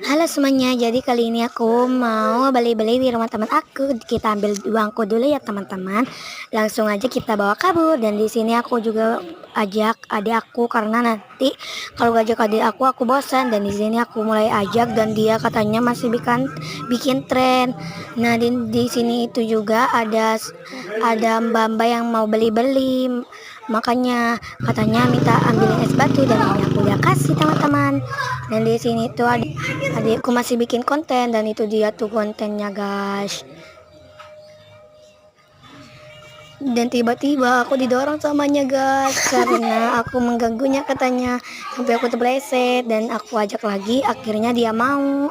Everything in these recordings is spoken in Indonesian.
Halo semuanya, jadi kali ini aku mau beli-beli di rumah teman aku. Kita ambil uangku dulu ya teman-teman. Langsung aja kita bawa kabur. Dan di sini aku juga ajak adik aku karena nanti kalau gak ajak adik aku bosan. Dan di sini aku mulai ajak dan dia katanya masih bikin tren. Nah di sini itu juga ada mbak-mbak yang mau beli-beli. Makanya katanya minta ambilin es batu dan ini aku udah kasih teman-teman. Dan di sini tuh adikku masih bikin konten dan itu dia tuh kontennya guys. Dan tiba-tiba aku didorong samanya guys karena aku mengganggunya katanya sampai aku terpleset dan aku ajak lagi akhirnya dia mau.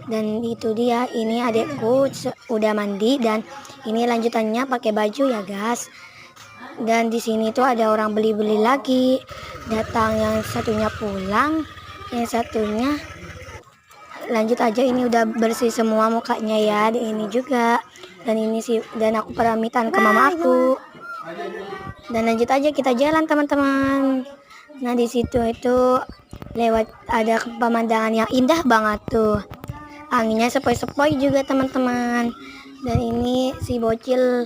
Dan itu dia, ini adikku udah mandi dan ini lanjutannya pakai baju ya guys. Dan di sini tuh ada orang beli-beli lagi datang, yang satunya pulang, yang satunya lanjut aja. Ini udah bersih semua mukanya ya, ini juga. Dan ini sih, dan aku pamitan ke mama aku. Dan lanjut aja kita jalan teman-teman. Nah di situ itu lewat ada pemandangan yang indah banget tuh. Anginnya sepoi-sepoi juga teman-teman. Dan ini si bocil,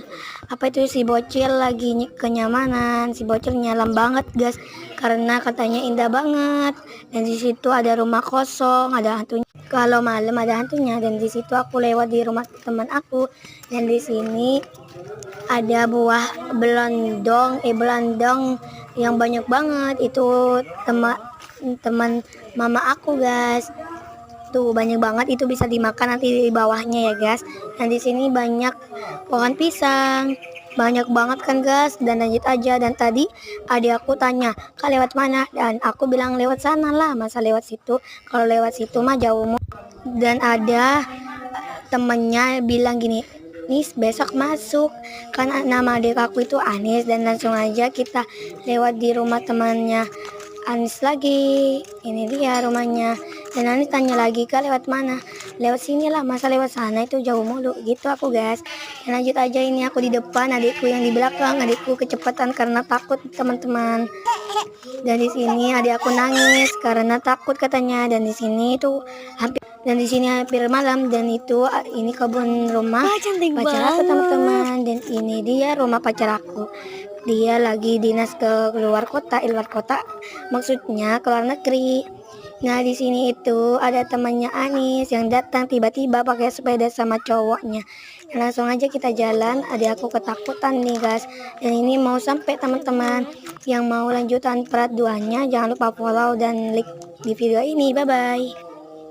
si bocil lagi kenyamanan. Si bocil nyalam banget guys karena katanya indah banget. Dan di situ ada rumah kosong, ada hantunya. Kalau malam ada hantunya. Dan di situ aku lewat di rumah teman aku. Dan di sini ada buah belondong yang banyak banget. Itu teman mama aku guys. Tuh banyak banget, itu bisa dimakan nanti di bawahnya ya guys. Dan di sini banyak pohon pisang, banyak banget kan guys. Dan lanjut aja, dan tadi adik aku tanya kak lewat mana, dan aku bilang lewat sana lah, masa lewat situ, kalau lewat situ mah jauh. Dan ada temennya bilang gini, Nis besok masuk, karena nama adik aku itu Anis. Dan langsung aja kita lewat di rumah temannya Anis lagi. Ini dia rumahnya. Dan Anis tanya lagi, kak lewat mana? Lewat sini lah, masa lewat sana, itu jauh mulu gitu aku guys. Dan lanjut aja, ini aku di depan, adikku yang di belakang. Adikku kecepatan karena takut teman-teman. Dan di sini adik aku nangis karena takut katanya. Dan di sini itu hampir malam. Dan itu ini kebun rumah pacar aku teman-teman. Dan ini dia rumah pacar aku. Dia lagi dinas ke luar kota, maksudnya ke luar negeri. Nah di sini itu ada temannya Anis yang datang tiba-tiba pakai sepeda sama cowoknya. Dan langsung aja kita jalan. Ada aku ketakutan nih guys. Dan ini mau sampai teman-teman. Yang mau lanjutan part 2-nya jangan lupa follow dan like di video ini. Bye bye.